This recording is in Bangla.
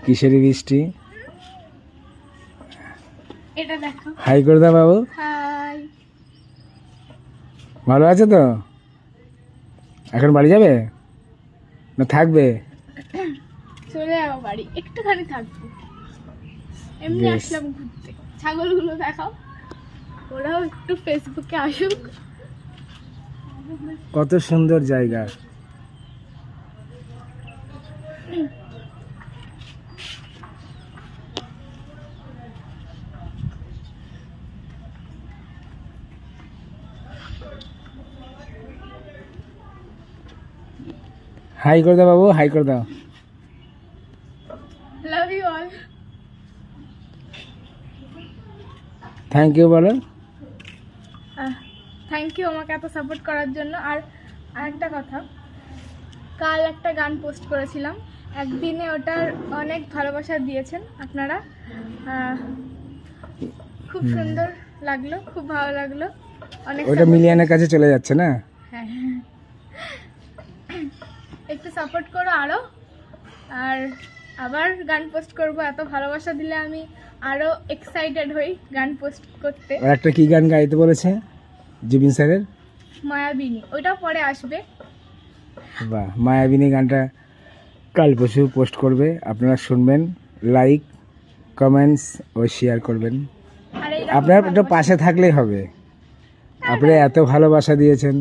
কিসের বৃষ্টি? এটা দেখো। হাই করে দাও বাবু। হাই। ভালো আছে তো? এখন বাড়ি যাবে না থাকবে? চলে যাবো বাড়ি, একটুখানি থাকবো। এমনি বেশ। আসলাম ঘুরতে। ছাগলগুলো দেখাও, ওরাও একটু ফেসবুকে আসুক। কত সুন্দর জায়গা। হাই করে দাও বাবু, হাই করে দাও। Love you all. Thank you বলো। থ্যাংক ইউ আমাকে এত সাপোর্ট করার জন্য। আর আরেকটা কথা, কাল একটা গান পোস্ট করেছিলাম, একদিনে ওটার অনেক ভালোবাসা দিয়েছেন আপনারা। খুব সুন্দর লাগলো, খুব ভালো লাগলো। অনেক ওটা মিলিয়নের কাছে চলে যাচ্ছে না? হ্যাঁ, একটু সাপোর্ট করো আরো। আর আবার গান পোস্ট করব, এত ভালোবাসা দিলে আমি আরো এক্সাইটেড হই গান পোস্ট করতে। আর একটা কি গান গাইতে বলেছে জুবিন স্যারের? মায়াবিনী, ওইটাও পরে আসবে। বাহ, মায়াবিনী গানটা কাল পরশু পোস্ট করবে, আপনারা শুনবেন, লাইক কমেন্টস ও শেয়ার করবেন। আর এই আপনার একটু পাশে থাকলেই হবে, আপনি এত ভালোবাসা দিয়েছেন।